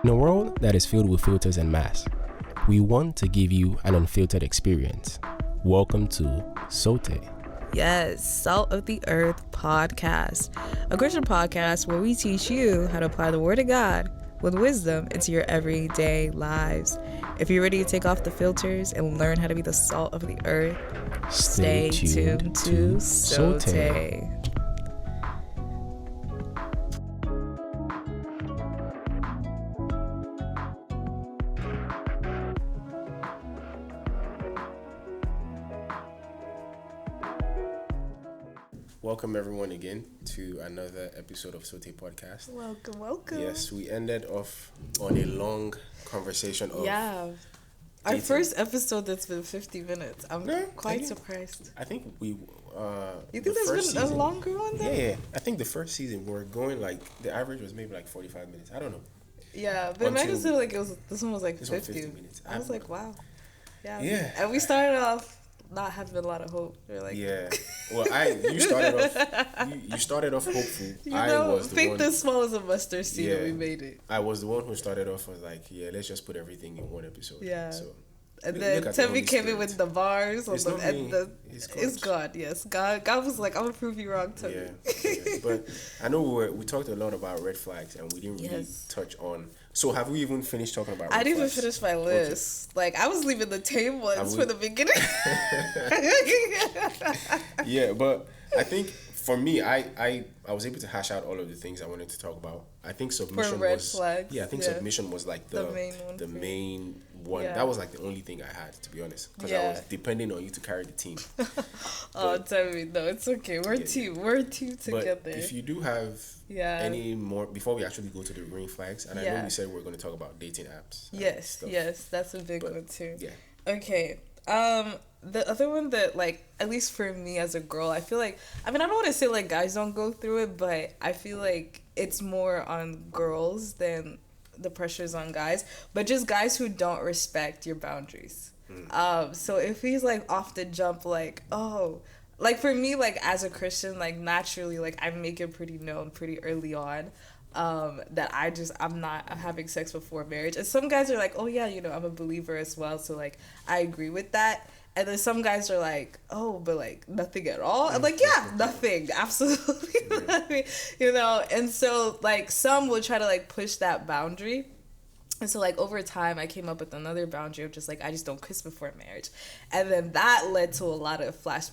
In a world that is filled with filters and masks, we want to give you an unfiltered experience. Welcome to Soté. Yes, Salt of the Earth podcast, a Christian podcast where we teach you how to apply the Word of God with wisdom into your everyday lives. If you're ready to take off the filters and learn how to be the salt of the earth, stay tuned to Soté. Welcome everyone again to another episode of Soté podcast. Welcome. Yes, we ended off on a long conversation of our dating. first episode that's been 50 minutes. I'm quite surprised. I think we You think there's been a longer one then? Yeah. I think the first season we're going like the average was maybe like 45 minutes. I don't know. Yeah, but imagine said like this one was like 50 minutes. I was like, wow. Yeah. And we started off not having a lot of hope. We're like, yeah. Well, you started off hopeful. I was the think one. this small as a mustard seed and we made it. I was the one who started off with like, let's just put everything in one episode. Yeah. So and then Temi came in with the bars it's on the end. It's God. Yes, God was like, I'm gonna prove you wrong, Temi. Yeah. But I know we talked a lot about red flags and we didn't really touch on. So have we even finished talking about red I didn't flags? even finish my list. Okay. Like I was leaving the tame ones for the beginning. Yeah, but I think for me, I was able to hash out all of the things I wanted to talk about. I think submission for red flags. Yeah, I think submission was like the main one. Yeah. That was like the only thing I had, to be honest, because I was depending on you to carry the team. Tell me, no, it's okay. We're team together. But if you do have any more before we actually go to the green flags, and I know we said we're going to talk about dating apps. Yes, that's a big one too. Yeah. Okay. The other one that, like, at least for me as a girl, I feel like, I mean, I don't want to say, like, guys don't go through it, but I feel like it's more on girls than the pressure's on guys, but just guys who don't respect your boundaries. So if he's, like, off the jump, like, like, for me, like, as a Christian, like, naturally, like, I make it pretty known pretty early on that I'm having sex before marriage. And some guys are like, oh yeah, I'm a believer as well, so like I agree with that. And then some guys are like, oh, but like nothing at all. I'm like, yeah, nothing, absolutely nothing, and so like some will try to like push that boundary. And so, like, over time, I came up with another boundary of just, like, I just don't kiss before marriage. And then that led to a lot of backlash,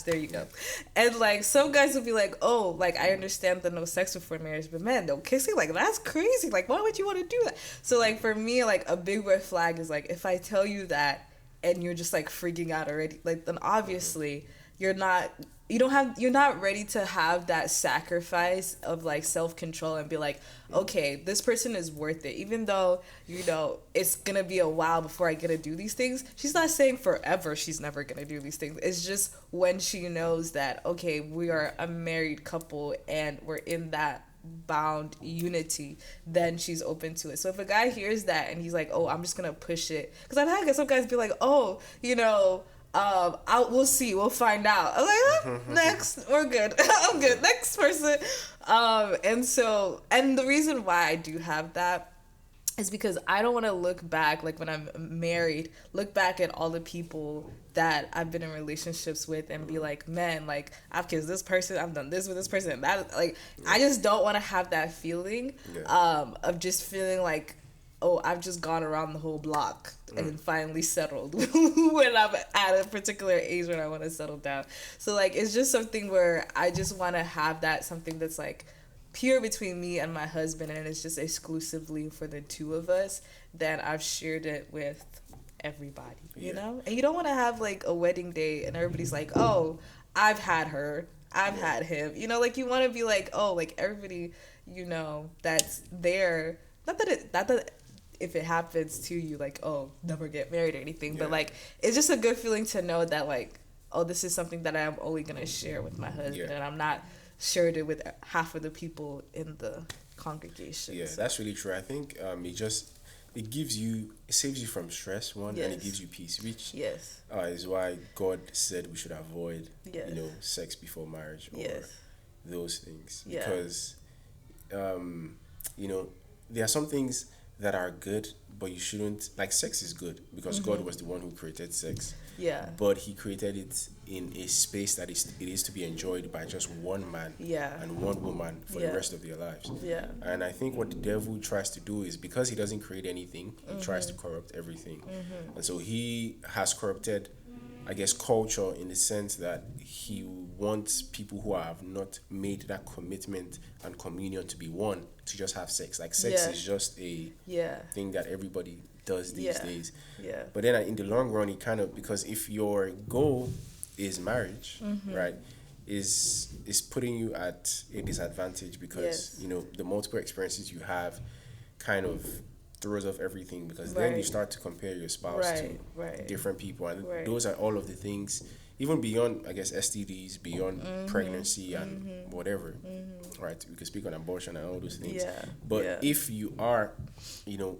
there you go. And like some guys will be like, oh, like I understand the no sex before marriage, but man, no kissing, like that's crazy, like why would you want to do that? So like for me, like a big red flag is like if I tell you that and you're just like freaking out already, like then obviously you're not ready to have that sacrifice of like self-control and be like, okay, this person is worth it, even though it's gonna be a while before I get to do these things. She's not saying forever she's never gonna do these things. It's just when she knows that, okay, we are a married couple and we're in that bound unity, then she's open to it. So if a guy hears that and he's like, oh, I'm just gonna push it, because I've had some guys be like, oh, we'll see, we'll find out. I'm like, next, we're good. I'm good. Next person. And the reason why I do have that is because I don't want to look back, like when I'm married, look back at all the people that I've been in relationships with and be like, man, like I've kissed this person, I've done this with this person, and that, like, I just don't want to have that feeling of just feeling like, oh, I've just gone around the whole block and finally settled when I'm at a particular age when I want to settle down. So, like, it's just something where I just want to have that something that's, like, pure between me and my husband, and it's just exclusively for the two of us. Then I've shared it with everybody, you know? And you don't want to have, like, a wedding day and everybody's like, oh, I've had her, I've had him. Like, you want to be like, oh, like, everybody, that's there. Not that if it happens to you, like, oh, never get married or anything, but like it's just a good feeling to know that, like, oh, this is something that I'm only gonna share with my husband, and I'm not shared it with half of the people in the congregation. That's really true. I think it saves you from stress, one, and it gives you peace, which is why God said we should avoid sex before marriage or those things, because you know, there are some things that are good, but you shouldn't, like, sex is good because God was the one who created sex. Yeah. But he created it in a space that it is to be enjoyed by just one man and one woman for the rest of their lives. Yeah. And I think what the devil tries to do is, because he doesn't create anything, he tries to corrupt everything. And so he has corrupted, I guess, culture in the sense that he wants people who have not made that commitment and communion to be one to just have sex. Like, sex is just a thing that everybody does these days. Yeah. But then in the long run, it kind of, because if your goal is marriage, right, is putting you at a disadvantage because, you know, the multiple experiences you have kind of throws off everything, because then you start to compare your spouse to different people, and those are all of the things, even beyond, I guess, STDs, beyond pregnancy and whatever, right? We could speak on abortion and all those things. But if you are, you know,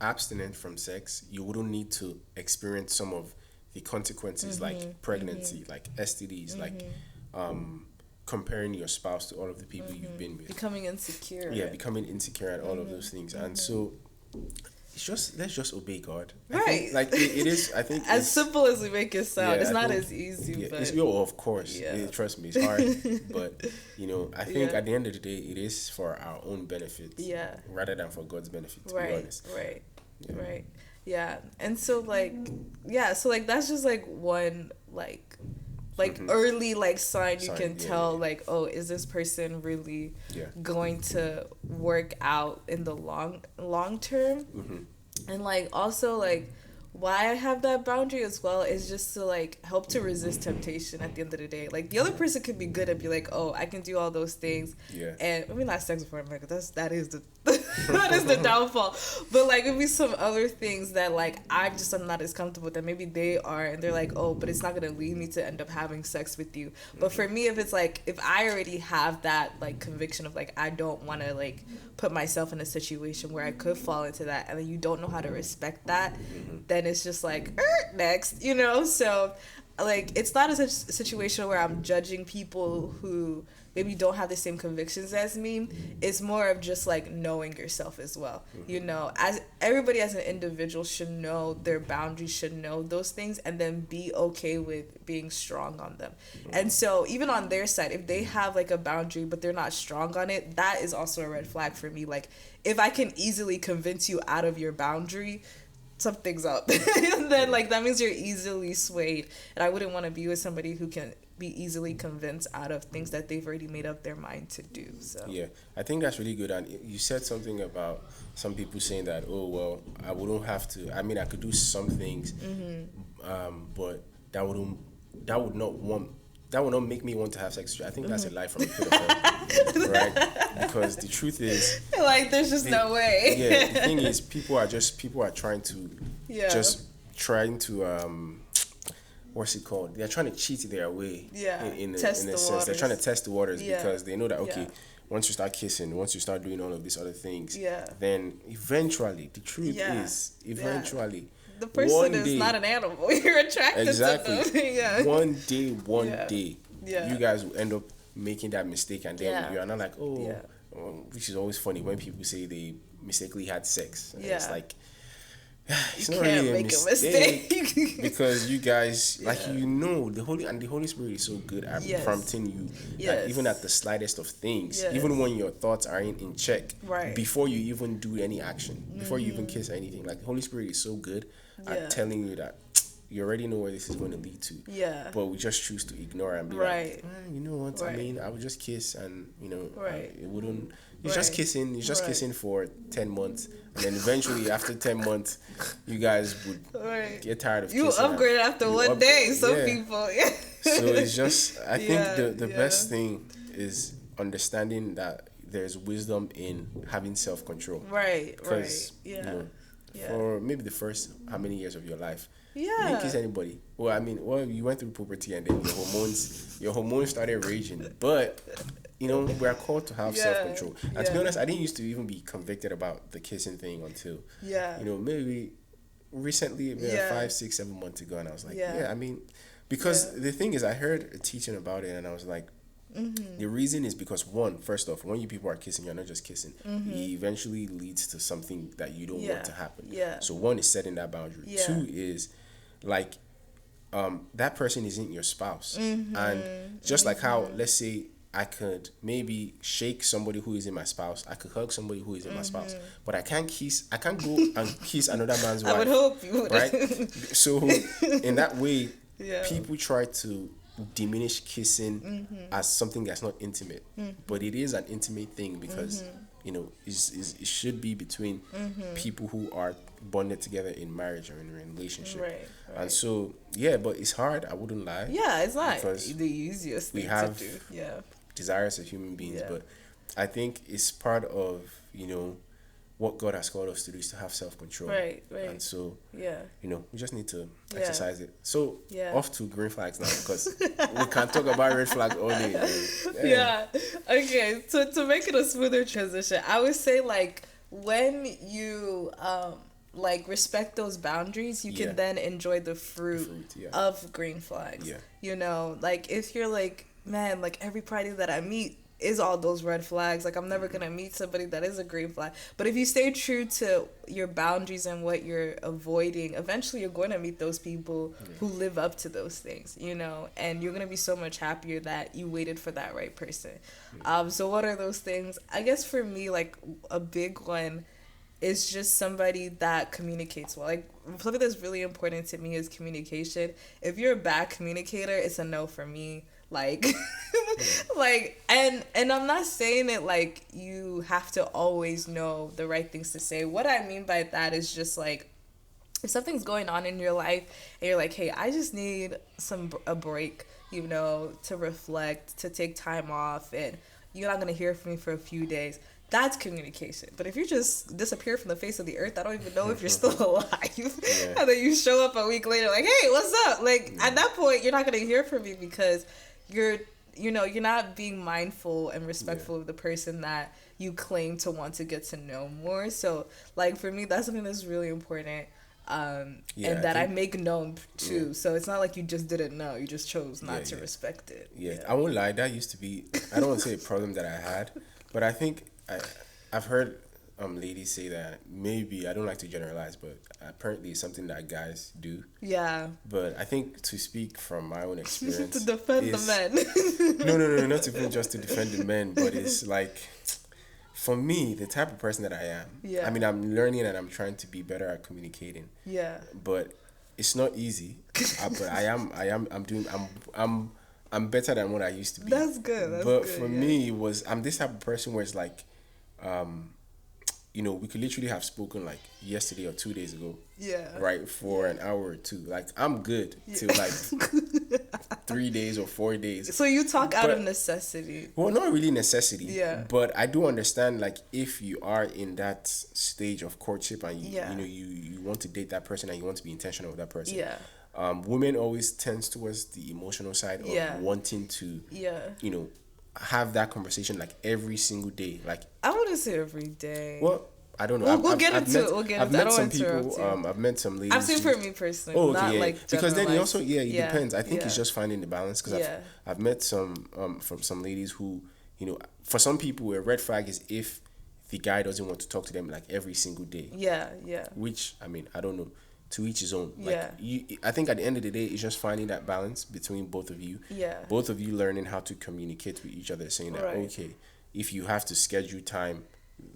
abstinent from sex, you wouldn't need to experience some of the consequences, like pregnancy, like STDs, like comparing your spouse to all of the people you've been with, becoming insecure. Becoming insecure and all of those things. And so it's just, let's just obey God. Right. I think, like, it is, I think, as simple as we make it sound, it's not as easy. But it's, of course, trust me, it's hard. But, you know, I think at the end of the day, it is for our own benefit, rather than for God's benefit, to be honest. Right. Yeah. And so, like, so, like, that's just, like, one, like early, like, sign you can tell, like, oh, is this person really going to work out in the long term? And, like, also, like, why I have that boundary as well is just to, like, help to resist temptation at the end of the day. Like, the other person could be good and be like, oh, I can do all those things. And I mean, not sex before marriage, that is the that is the downfall. But, like, it'd be some other things that, like, I'm not as comfortable with, that maybe they are, and they're like, oh, but it's not gonna lead me to end up having sex with you. But for me, if it's like, if I already have that, like, conviction of, like, I don't want to, like, put myself in a situation where I could fall into that, and then you don't know how to respect that, then it's just like, next, you know? So, like, it's not a situation where I'm judging people who maybe don't have the same convictions as me. It's more of just, like, knowing yourself as well. You know, as everybody as an individual should know their boundaries, should know those things, and then be okay with being strong on them. And so even on their side, if they have, like, a boundary but they're not strong on it, that is also a red flag for me. Like, if I can easily convince you out of your boundary, something's up. And then, like, that means you're easily swayed, and I wouldn't want to be with somebody who can be easily convinced out of things that they've already made up their mind to do. So I think that's really good. And you said something about some people saying that, oh, well, I wouldn't have to, I mean, I could do some things, but that would not make me want to have sex. I think that's a lie from the pit of hell, right? Because the truth is, like, there's just no way. The thing is, people are trying to what's it called? They're trying to cheat their way. In a sense, they're trying to test the waters because they know that once you start kissing, once you start doing all of these other things, then eventually, the truth is, the person is not an animal. You're attracted to them. One day, you guys will end up making that mistake, and then you are not like, which is always funny when people say they mistakenly had sex. And it's like, it's not really a mistake because you guys, like, you know, the Holy Spirit is so good at prompting you, like, even at the slightest of things, even when your thoughts are in check, before you even do any action, before you even kiss anything. Like, the Holy Spirit is so good at telling you that you already know where this is going to lead to. But we just choose to ignore it and be like, you know what? I mean, I would just kiss, and, you know, it wouldn't. It's just kissing. It's just kissing for 10 months, and then eventually, after 10 months, you guys would get tired of kissing. You upgrade after one day. Some people, So it's just, I think the best thing is understanding that there's wisdom in having self-control. Because you know, for maybe the first how many years of your life, you didn't kiss anybody. Well, I mean, you went through puberty, and then your hormones started raging, but. You know, we're called to have self-control. And to be honest, I didn't used to even be convicted about the kissing thing until, you know, maybe recently, 5, 6, 7 months ago. And I was like, I mean, because the thing is, I heard a teaching about it, and I was like, The reason is because first off, when you people are kissing, you're not just kissing. It eventually leads to something that you don't want to happen. So one is setting that boundary. Two is like that person isn't your spouse. And just like how, let's say, I could maybe shake somebody who isn't my spouse. I could hug somebody who isn't my spouse. But I can't go and kiss another man's wife. I would hope you would. Right? So in that way, people try to diminish kissing as something that's not intimate. But it is an intimate thing because, you know, it should be between people who are bonded together in marriage or in a relationship. Right. And so, but it's hard. I wouldn't lie. Yeah, it's not the easiest thing to do. Yeah. Desires of human beings, but I think it's part of, you know, what God has called us to do is to have self-control. Right. And so, you know, we just need to exercise it. So, off to green flags now, because we can talk about red flags all day. Okay, so to make it a smoother transition, I would say, like, when you like respect those boundaries, you can then enjoy the fruit of green flags. You know, like, if you're like, man, like, everybody that I meet is all those red flags, like, I'm never gonna meet somebody that is a green flag. But if you stay true to your boundaries and what you're avoiding, eventually you're going to meet those people who live up to those things, you know, and you're gonna be so much happier that you waited for that right person. So what are those things? I guess for me, like, a big one is just somebody that communicates well. Like, something that's really important to me is communication. If you're a bad communicator, it's a no for me. Like, like, and I'm not saying it like you have to always know the right things to say. What I mean by that is just like, if something's going on in your life and you're like, hey, I just need a break, you know, to reflect, to take time off, and you're not gonna hear from me for a few days. That's communication. But if you just disappear from the face of the earth, I don't even know if you're still alive. And then you show up a week later like, hey, what's up? Like, at that point, you're not going to hear from me because you're not being mindful and respectful of the person that you claim to want to get to know more. So, like, for me, that's something that's really important. And that I make known too. So it's not like you just didn't know, you just chose not to respect it. I won't lie, that used to be, I don't want to say a problem that I had, but I think I've heard ladies say that, maybe, I don't like to generalize, but apparently it's something that guys do. Yeah. But I think, to speak from my own experience, to defend the men. No, not even just to defend the men, but it's like, for me, the type of person that I am, I mean, I'm learning and I'm trying to be better at communicating. But it's not easy. But I'm better than what I used to be. That's good. But for me, I'm this type of person where it's like, you know, we could literally have spoken like yesterday or 2 days ago. Right, for an hour or two. Like, I'm good till like 3 days or 4 days. So you talk out of necessity. Well, not really necessity. But I do understand, like, if you are in that stage of courtship and you know you want to date that person and you want to be intentional with that person. Women always tends towards the emotional side of wanting to you know, have that conversation like every single day. Like, I wouldn't say every day. Well, I don't know. We'll get into it. I've met some people. I've met some ladies. I'm saying for me personally. Oh, okay, not like because then it also it depends. I think it's just finding the balance. Because I've met some from some ladies who, you know, for some people a red flag is if the guy doesn't want to talk to them like every single day. Which, I mean, I don't know. To each his own. Like, I think at the end of the day, it's just finding that balance between both of you. Both of you learning how to communicate with each other, saying that, okay, if you have to schedule time,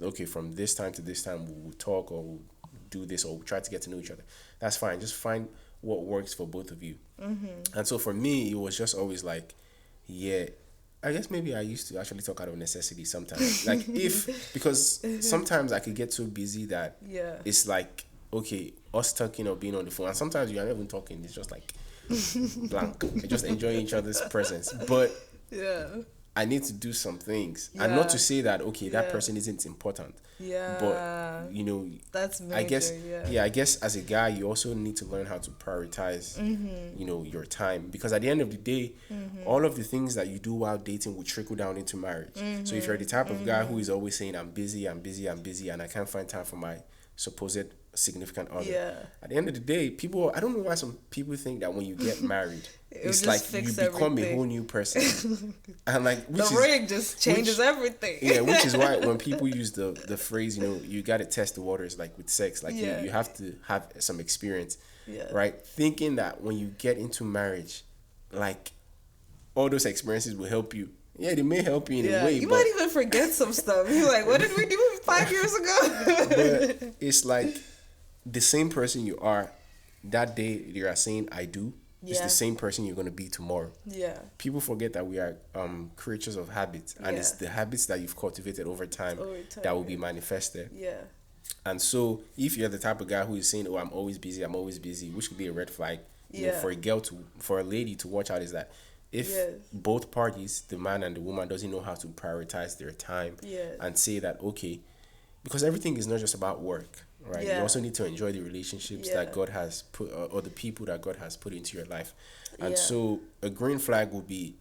okay, from this time to this time, we'll talk or we'll do this or we'll try to get to know each other. That's fine. Just find what works for both of you. And so for me, it was just always like, I guess maybe I used to actually talk out of necessity sometimes. Like, because sometimes I could get so busy that it's like, okay, us talking or being on the phone, and sometimes you are not even talking, it's just like blank. You're just enjoying each other's presence. But I need to do some things. And not to say that, okay, that person isn't important. But, you know, that's major, I guess, I guess as a guy, you also need to learn how to prioritize, you know, your time. Because at the end of the day, all of the things that you do while dating will trickle down into marriage. So if you're the type of guy who is always saying, I'm busy, and I can't find time for supposed significant other. Yeah. At the end of the day, I don't know why some people think that when you get married, it's like you become a whole new person. And like the ring just changes everything. Yeah, which is why when people use the phrase, you got to test the waters, like with sex, like you have to have some experience, right? Thinking that when you get into marriage, like all those experiences will help you. Yeah, they may help you in a way. You might even forget some stuff. You're like, what did we do 5 years ago? But it's like the same person you are that day you are saying I do. It's the same person you're going to be tomorrow. Yeah. People forget that we are creatures of habits, and it's the habits that you've cultivated over time that will be manifested. Yeah. And so if you're the type of guy who is saying, "Oh, I'm always busy," which could be a red flag. You know, for a lady to watch out is that if both parties, the man and the woman, doesn't know how to prioritize their time and say that, okay, because everything is not just about work, right? You also need to enjoy the relationships that God has put, or the people that God has put into your life. And so a green flag would be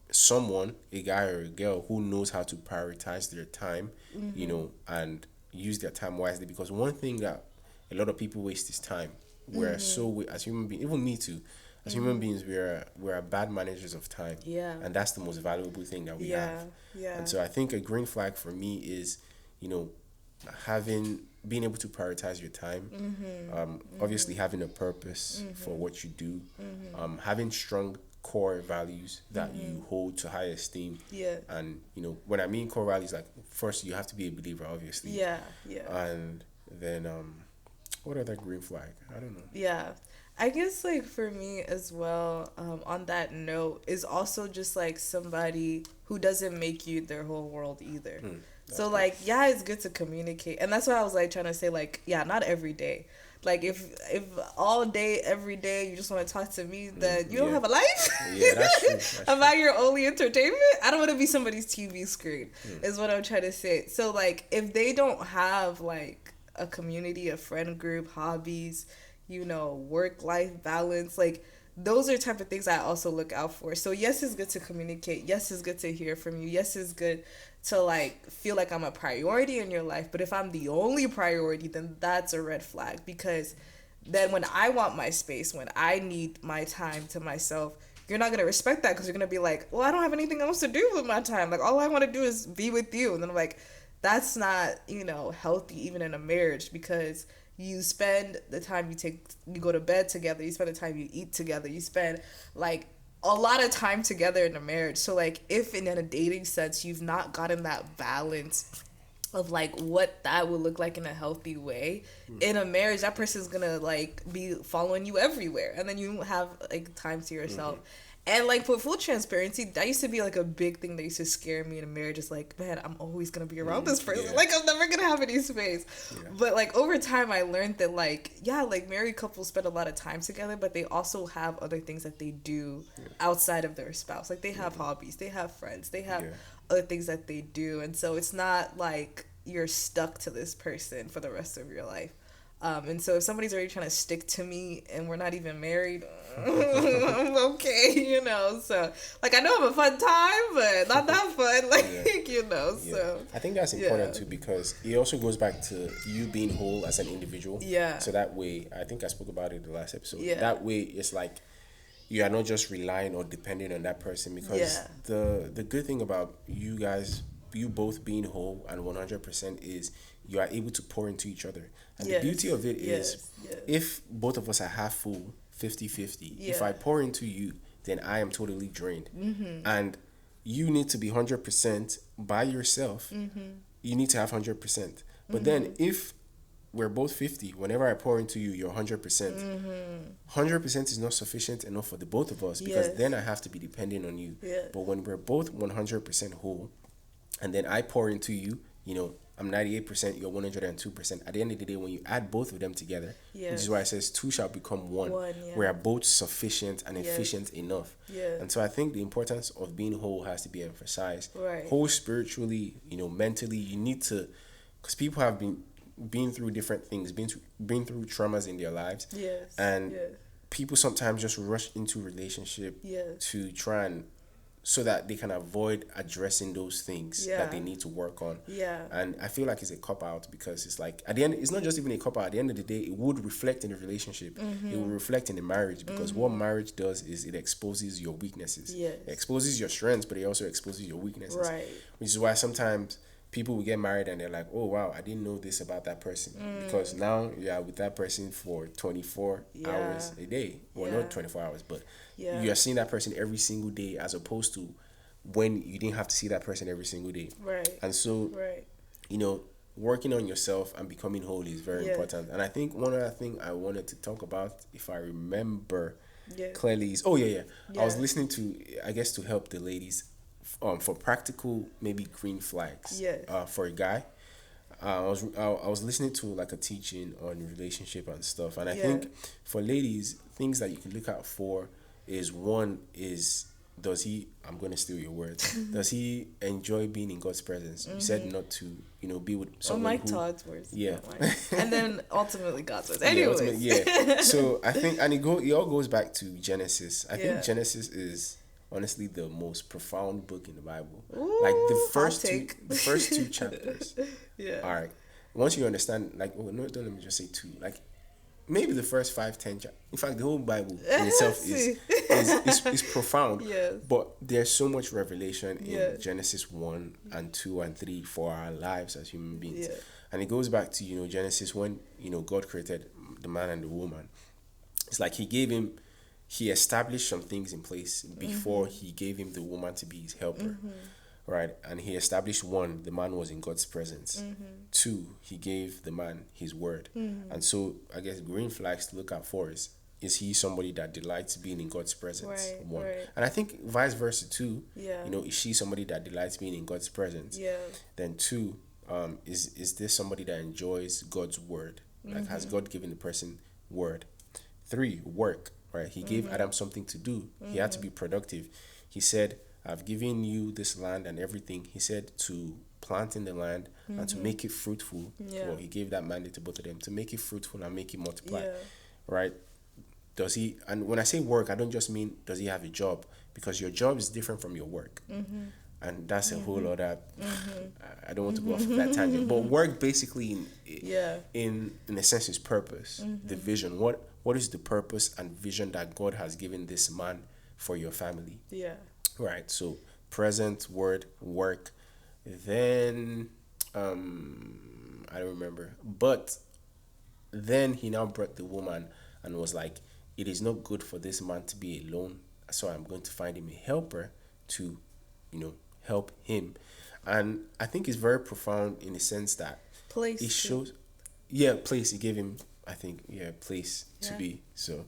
someone, a guy or a girl, who knows how to prioritize their time, you know, and use their time wisely. Because one thing that a lot of people waste is time. We're so, as human beings, even me too, as human beings, we're bad managers of time. Yeah. And that's the most valuable thing that we have. Yeah. And so I think a green flag for me is, you know, being able to prioritize your time, obviously having a purpose for what you do, having strong core values that you hold to high esteem. Yeah. And, you know, when I mean core values, like, first you have to be a believer, obviously. Yeah. And then, what other green flag? I don't know. Yeah. I guess, like, for me as well, on that note, is also just, like, somebody who doesn't make you their whole world either. So, like, it's good to communicate. And that's why I was, like, trying to say, like, not every day. Like, if all day, every day, you just want to talk to me, then you don't have a life. Yeah, that's true. Am I your only entertainment? I don't want to be somebody's TV screen, is what I'm trying to say. So, like, if they don't have, like, a community, a friend group, hobbies, you know, work-life balance, like, those are type of things I also look out for. So, yes, it's good to communicate. Yes, it's good to hear from you. Yes, it's good to, like, feel like I'm a priority in your life. But if I'm the only priority, then that's a red flag. Because then when I want my space, when I need my time to myself, you're not going to respect that, because you're going to be like, well, I don't have anything else to do with my time. Like, all I want to do is be with you. And then I'm like, that's not, you know, healthy even in a marriage, because you spend the time you go to bed together, you spend the time you eat together, you spend, like, a lot of time together in a marriage. So, like, if in a dating sense you've not gotten that balance of, like, what that would look like in a healthy way, in a marriage, that person's gonna, like, be following you everywhere, and then you won't have, like, time to yourself. And, like, for full transparency, that used to be, like, a big thing that used to scare me in a marriage. Is like, man, I'm always going to be around this person. Yeah. Like, I'm never going to have any space. Yeah. But, like, over time, I learned that, like, like, married couples spend a lot of time together, but they also have other things that they do outside of their spouse. Like, they have hobbies, they have friends, they have other things that they do. And so it's not like you're stuck to this person for the rest of your life. And so if somebody's already trying to stick to me and we're not even married, I'm okay, you know. So, like, I know I'm a fun time, but not that fun, like, you know. So I think that's important too, because it also goes back to you being whole as an individual. Yeah. So that way, I think I spoke about it in the last episode. Yeah. That way, it's like you are not just relying or depending on that person, because the good thing about you guys, you both being whole and 100% is you are able to pour into each other. And the beauty of it is, if both of us are half full, 50-50, if I pour into you, then I am totally drained. And you need to be 100% by yourself. You need to have 100%. But then if we're both 50, whenever I pour into you, you're 100%. 100% is not sufficient enough for the both of us, because then I have to be dependent on you. But when we're both 100% whole, and then I pour into you, you know, I'm 98%, you're 102%. At the end of the day, when you add both of them together, which is why it says two shall become one, we are both sufficient and efficient enough. And so I think the importance of being whole has to be emphasized. Whole spiritually, you know, mentally, you need to, because people have been through different things, been through traumas in their lives. And people sometimes just rush into relationship to try and so that they can avoid addressing those things that they need to work on. Yeah. And I feel like it's a cop out, because it's like at the end, it's not just even a cop out. At the end of the day, it would reflect in the relationship. It will reflect in the marriage, because what marriage does is it exposes your weaknesses. Yes. It exposes your strengths, but it also exposes your weaknesses. Right. Which is why sometimes people will get married and they're like, oh wow, I didn't know this about that person, because now you are with that person for 24 hours a day. Well, not 24 hours, but you are seeing that person every single day, as opposed to when you didn't have to see that person every single day. Right. And so, you know, working on yourself and becoming holy is very important. And I think one other thing I wanted to talk about, if I remember clearly, is I was listening to, I guess, to help the ladies for practical maybe green flags for a guy. I was listening to like a teaching on relationship and stuff, and I think for ladies, things that you can look out for is, one is, does he, I'm going to steal your words, does he enjoy being in God's presence? You said not to, be with someone Todd's words. Yeah. And then ultimately God's words. Anyways. So I think, and it all goes back to Genesis. I think Genesis is honestly the most profound book in the Bible. Ooh, like the first two chapters. All right. Once you understand, like, don't let me just say two. Like, maybe the first 5-10 chapters. In fact, the whole Bible in itself is profound. Yes. But there's so much revelation in Genesis 1 and 2 and 3 for our lives as human beings. Yeah. And it goes back to, Genesis, when, God created the man and the woman. It's like he established some things in place before he gave him the woman to be his helper. Right? And he established, one, the man was in God's presence. Two, he gave the man his word. And so I guess green flags to look out for is he somebody that delights being in God's presence? One. And I think vice versa too. Is she somebody that delights being in God's presence? Then two, is this somebody that enjoys God's word? Like, has God given the person word? Three, work. Right? He gave Adam something to do. He had to be productive. He said, I've given you this land and everything. He said to plant in the land and to make it fruitful. Well, he gave that mandate to both of them, to make it fruitful and make it multiply. Right? Does he, and when I say work, I don't just mean does he have a job, because your job is different from your work. And that's a whole other, I don't want to go off of that tangent, but work basically in a sense is purpose, the vision. What is the purpose and vision that God has given this man for your family? Right. So present, word, work. Then I don't remember. But then he now brought the woman and was like, it is not good for this man to be alone, so I'm going to find him a helper to, help him. And I think it's very profound in the sense that it shows place. He gave him, I think, place to be. So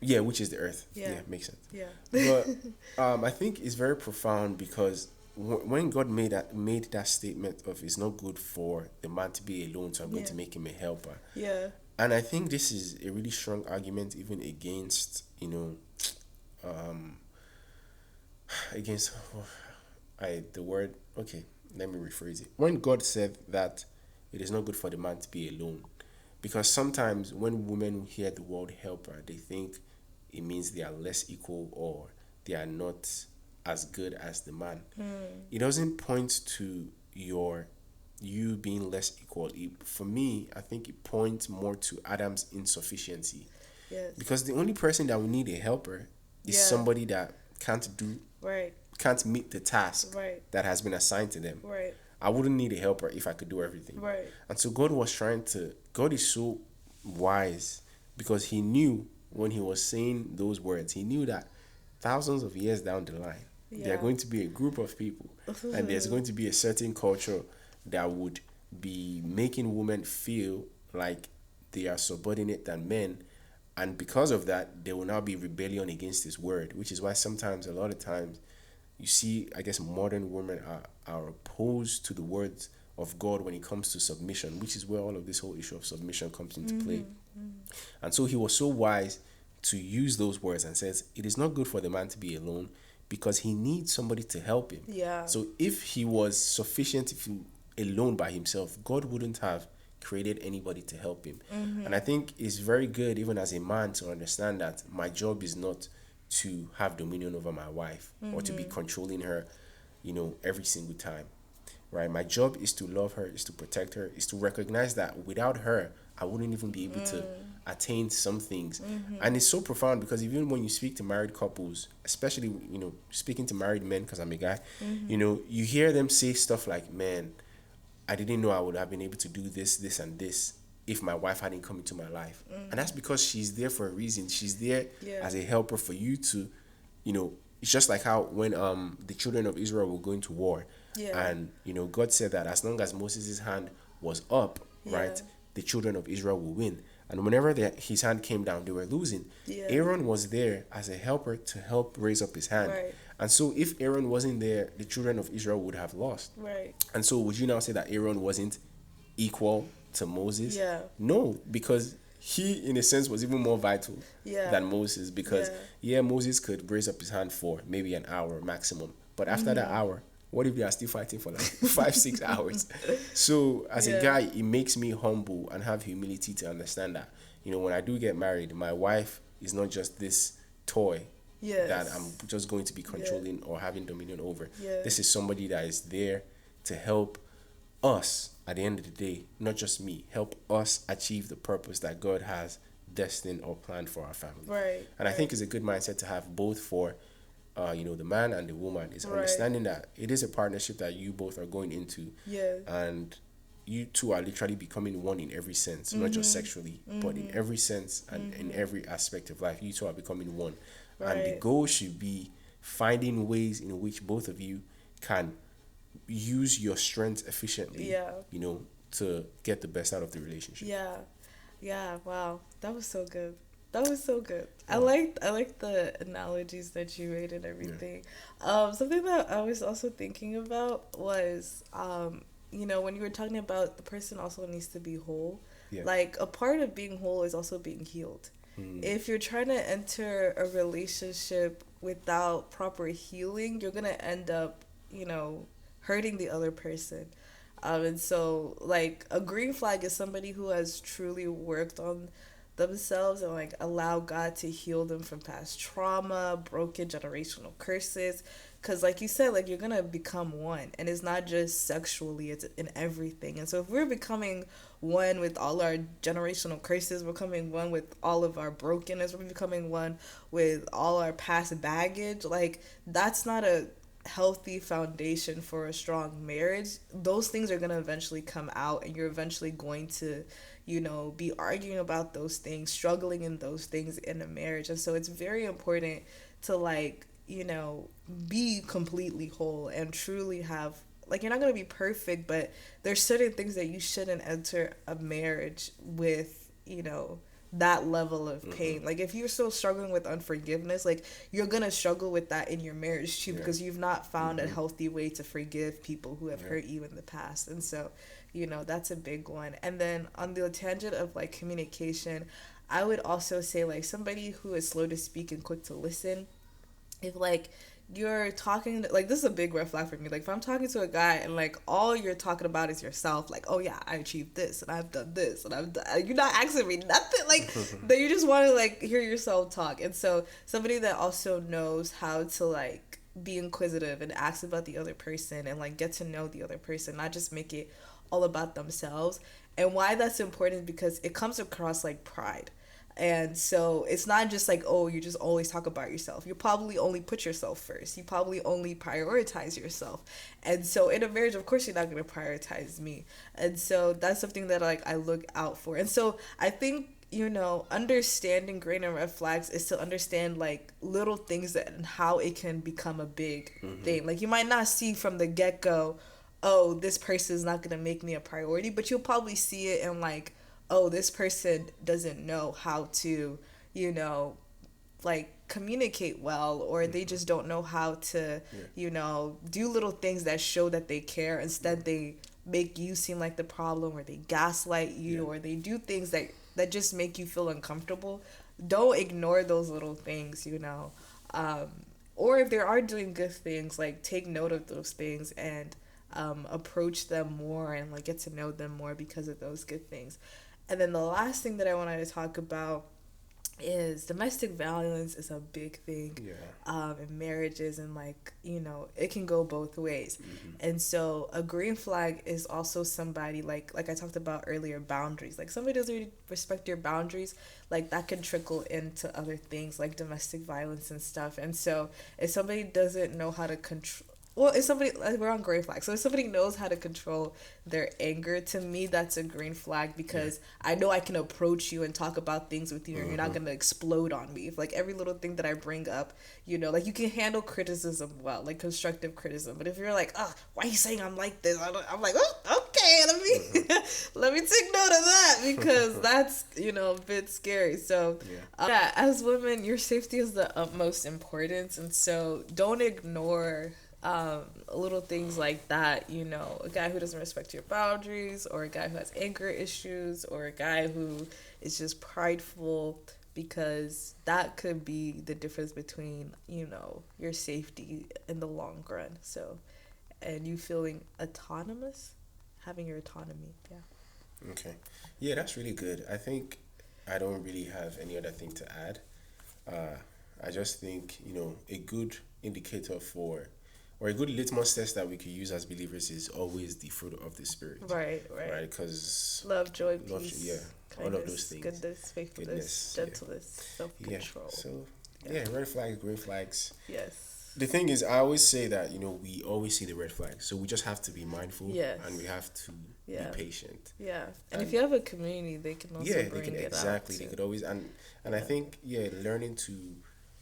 which is the earth. Makes sense. But I think it's very profound, because when God made that statement of it's not good for the man to be alone, so I'm going to make him a helper. And I think this is a really strong argument even against, against the word, okay, let me rephrase it. When God said that it is not good for the man to be alone, because sometimes when women hear the word helper, they think it means they are less equal or they are not as good as the man. It doesn't point to you being less equal. For me, I think it points more to Adam's insufficiency. Because the only person that will need a helper is somebody that can't meet the task that has been assigned to them. I wouldn't need a helper if I could do everything. And so God is so wise, because he knew when he was saying those words, he knew that thousands of years down the line, there are going to be a group of people and there's going to be a certain culture that would be making women feel like they are subordinate than men. And because of that, there will now be rebellion against his word, which is why sometimes, a lot of times, you see, I guess, modern women are opposed to the words of God when it comes to submission, which is where all of this whole issue of submission comes into play. And so he was so wise to use those words and says, it is not good for the man to be alone, because he needs somebody to help him. So if he was sufficient, alone by himself, God wouldn't have created anybody to help him. And I think it's very good, even as a man, to understand that my job is not to have dominion over my wife or to be controlling her, every single time. Right? My job is to love her, is to protect her, is to recognize that without her, I wouldn't even be able to attain some things. And it's so profound because even when you speak to married couples, especially, speaking to married men, because I'm a guy, you hear them say stuff like, man, I didn't know I would have been able to do this, this, and this if my wife hadn't come into my life. And that's because she's there for a reason. She's there as a helper for you to, it's just like how when the children of Israel were going to war, and God said that as long as Moses' hand was up, right, the children of Israel will win. And whenever his hand came down, they were losing. Aaron was there as a helper to help raise up his hand. Right. And so if Aaron wasn't there, the children of Israel would have lost. Right. And so would you now say that Aaron wasn't equal to Moses? Yeah. No, because he, in a sense, was even more vital than Moses. Because, Moses could raise up his hand for maybe an hour maximum. But after that hour, what if they are still fighting for like 5-6 hours? So as a guy, it makes me humble and have humility to understand that, when I do get married, my wife is not just this toy that I'm just going to be controlling or having dominion over. This is somebody that is there to help us at the end of the day, not just me, help us achieve the purpose that God has destined or planned for our family. Right. And I think it's a good mindset to have both for the man and the woman, is understanding that it is a partnership that you both are going into. And you two are literally becoming one in every sense, not just sexually, but in every sense and in every aspect of life. You two are becoming one. And the goal should be finding ways in which both of you can use your strengths efficiently, to get the best out of the relationship. Yeah. Wow. That was so good. I liked the analogies that you made and everything. Something that I was also thinking about was, when you were talking about the person also needs to be whole. Like, a part of being whole is also being healed. If you're trying to enter a relationship without proper healing, you're gonna end up, hurting the other person. And so, like, a green flag is somebody who has truly worked on themselves and, like, allow God to heal them from past trauma, broken generational curses. Because, like you said, like, you're gonna become one, and it's not just sexually, it's in everything. And so if we're becoming one with all our generational curses, we're becoming one with all of our brokenness, we're becoming one with all our past baggage, like, that's not a healthy foundation for a strong marriage. Those things are going to eventually come out, and you're eventually going to, be arguing about those things, struggling in those things in a marriage. And so it's very important to, like, be completely whole and truly have, like, you're not going to be perfect, but there's certain things that you shouldn't enter a marriage with, that level of pain. Like, if you're still struggling with unforgiveness, like, you're gonna struggle with that in your marriage too, because you've not found a healthy way to forgive people who have hurt you in the past. And so, that's a big one. And then on the tangent of, like, communication, I would also say, like, somebody who is slow to speak and quick to listen, if, like, you're talking, like, this is a big red flag for me. Like, if I'm talking to a guy and, like, all you're talking about is yourself, like, oh yeah, I achieved this and I've done this and you're not asking me nothing, like, that you just want to, like, hear yourself talk. And so somebody that also knows how to, like, be inquisitive and ask about the other person and, like, get to know the other person, not just make it all about themselves. And why that's important is because it comes across like pride. And so it's not just like, oh, you just always talk about yourself. You probably only put yourself first. You probably only prioritize yourself. And so in a marriage, of course, you're not going to prioritize me. And so that's something that, like, I look out for. And so I think, understanding green and red flags is to understand, like, little things that and how it can become a big thing. Like, you might not see from the get-go, oh, this person is not going to make me a priority, but you'll probably see it in, like, oh, this person doesn't know how to, like, communicate well, or they just don't know how to, do little things that show that they care. Instead, they make you seem like the problem, or they gaslight you, or they do things that just make you feel uncomfortable. Don't ignore those little things, or if they are doing good things, like, take note of those things and approach them more and, like, get to know them more because of those good things. And then the last thing that I wanted to talk about is domestic violence is a big thing, in marriages, and like, you know, it can go both ways. And so a green flag is also somebody like I talked about earlier, boundaries. Like somebody doesn't really respect your boundaries, like that can trickle into other things like domestic violence and stuff. And so if somebody doesn't know how to control, well, if somebody, like, we're on green flag. So if somebody knows how to control their anger, to me, that's a green flag, because I know I can approach you and talk about things with you, and you're not going to explode on me. If, like, every little thing that I bring up, you know, like, you can handle criticism well, like constructive criticism. But if you're like, oh, why are you saying I'm like this? I'm like, oh, okay, let me take note of that, because that's, you know, a bit scary. So, as women, your safety is the utmost importance. And so don't ignore little things like that, you know, a guy who doesn't respect your boundaries, or a guy who has anger issues, or a guy who is just prideful, because that could be the difference between, you know, your safety in the long run. So, and you feeling autonomous, having your autonomy. Okay. Yeah, that's really good. I think I don't really have any other thing to add. I just think, you know, a good indicator for, or a good litmus test that we could use as believers, is always the fruit of the Spirit. Right. Because love, joy, peace, kindness, all of those things. Goodness, faithfulness, gentleness, self-control. So, red flags, green flags. Yes. The thing is, I always say that, you know, we always see the red flags. So we just have to be mindful. And we have to be patient. And if you have a community, they can also bring it exactly. out They could always, and I think, learning to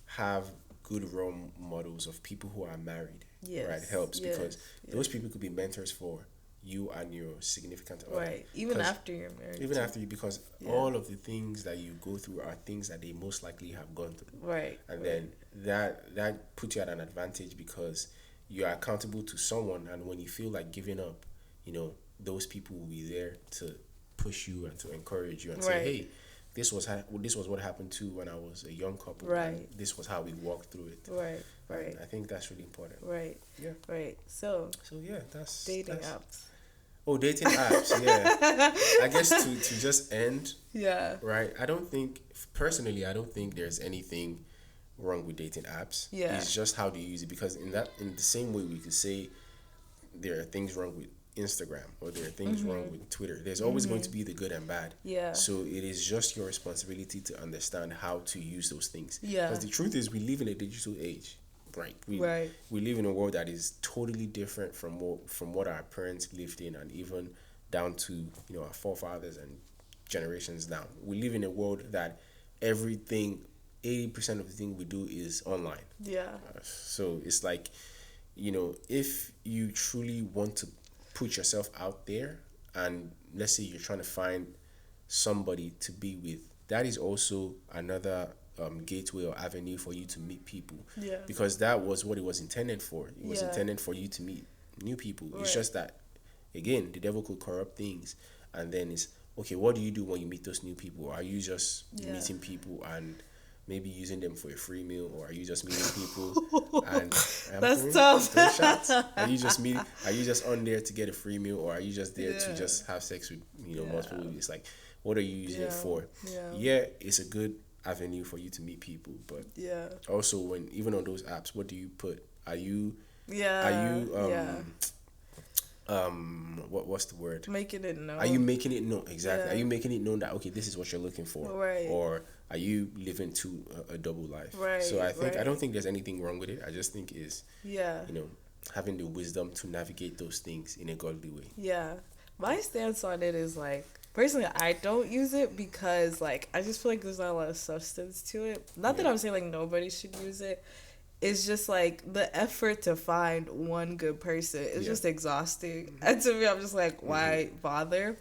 have good role models of people who are married, right, helps, because those people could be mentors for you and your significant other. Right, even after you're married. Even after you, because all of the things that you go through are things that they most likely have gone through. Right. And then that puts you at an advantage, because you are accountable to someone, and when you feel like giving up, you know, those people will be there to push you and to encourage you and say, hey, this was what happened too when I was a young couple. Right. This was how we walked through it. Right. And I think that's really important. Right. Yeah. Right. So that's dating apps. Oh, dating apps. Yeah. I guess to just end. Yeah. Right. I don't think there's anything wrong with dating apps. Yeah. It's just how do you use it, because in the same way we could say there are things wrong with Instagram, or there are things wrong with Twitter. There's always going to be the good and bad. Yeah. So it is just your responsibility to understand how to use those things. Yeah. Because the truth is, we live in a digital age, right? We live in a world that is totally different from what our parents lived in, and even down to, you know, our forefathers and generations down. We live in a world that everything, 80% of the thing we do is online. Yeah. So it's like, you know, if you truly want to put yourself out there, and let's say you're trying to find somebody to be with, that is also another gateway or avenue for you to meet people. Yeah. Because that was what it was intended for. It was intended for you to meet new people. Right. It's just that, again, the devil could corrupt things, and then it's, okay, what do you do when you meet those new people? Are you just meeting people and maybe using them for a free meal, or are you just meeting people and that's tough. Are you just on there to get a free meal, or are you just there to just have sex with, you know, multiple people? It's like, what are you using it for? It's a good avenue for you to meet people, but also, when even on those apps, what do you put? What's the word? Making it known. Are you making it known? Exactly. Are you making it known that, okay, this is what you're looking for? Right. Or are you living to a double life? Right. So I don't think there's anything wrong with it. I just think is, you know, having the wisdom to navigate those things in a godly way. Yeah. My stance on it is, like, personally, I don't use it because, like, I just feel like there's not a lot of substance to it. Not that I'm saying, like, nobody should use it. It's just, like, the effort to find one good person is just exhausting. And to me, I'm just like, why bother?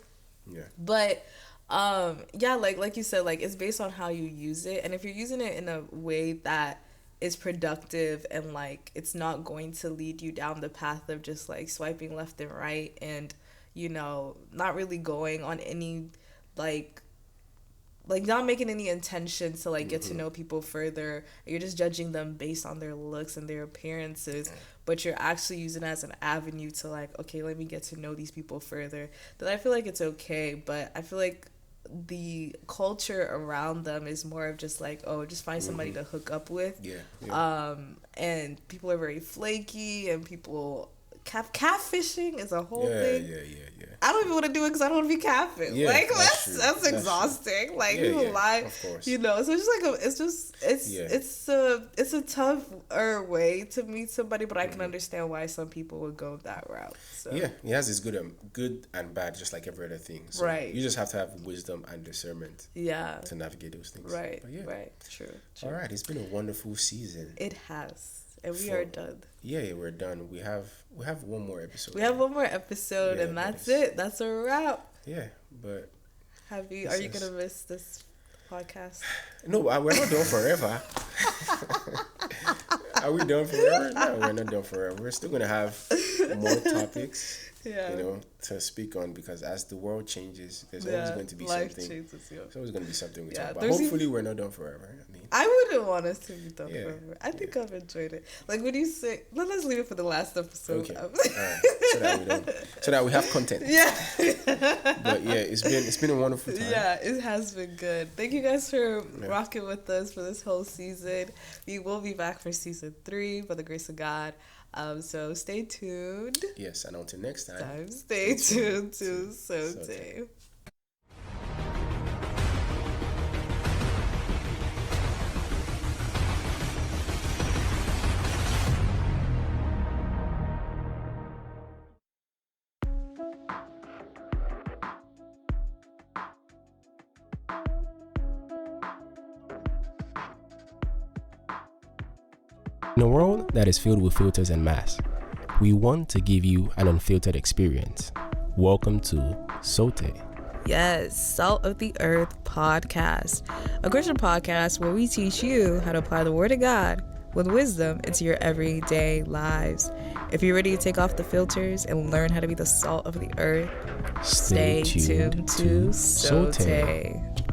Yeah. But, like you said, like, it's based on how you use it. And if you're using it in a way that is productive and, like, it's not going to lead you down the path of just, like, swiping left and right and, you know, not really going on any, like not making any intention to, like, get to know people further. You're just judging them based on their looks and their appearances, but you're actually using it as an avenue to, like, okay, let me get to know these people further. Then I feel like it's okay, but I feel like the culture around them is more of just like, oh, just find somebody to hook up with. And people are very flaky, and people catfishing is a whole thing. I don't even want to do it because I don't want to be catfished. Like that's exhausting. True. Like people lie, you know. So it's just it's a tougher way to meet somebody, but I can understand why some people would go that route. So. Yeah, it has its good and bad, just like every other thing. So you just have to have wisdom and discernment. To navigate those things. Right. True. All right, it's been a wonderful season. It has. And we are done. Yeah, we're done. We have one more episode. We have one more episode, and that's it. That's a wrap. Yeah, but are you gonna miss this podcast? No, we're not done forever. Are we done forever? No, we're not done forever. We're still gonna have more topics. To speak on, because as the world changes, there's always going to be something. There's always going to be something we talk about. Hopefully, we're not done forever. I wouldn't want us to be done forever. I think I've enjoyed it. Like when you say, let's leave it for the last episode. Okay. All right. So that we have content. Yeah. But yeah, it's been a wonderful time. Yeah, it has been good. Thank you guys for rocking with us for this whole season. We will be back for season 3 by the grace of God. So stay tuned. Yes, and until next time. Stay tuned to Soté. In a world that is filled with filters and masks, we want to give you an unfiltered experience. Welcome to Soté. Yes, Salt of the Earth podcast, a Christian podcast where we teach you how to apply the Word of God with wisdom into your everyday lives. If you're ready to take off the filters and learn how to be the salt of the earth, stay tuned to Soté.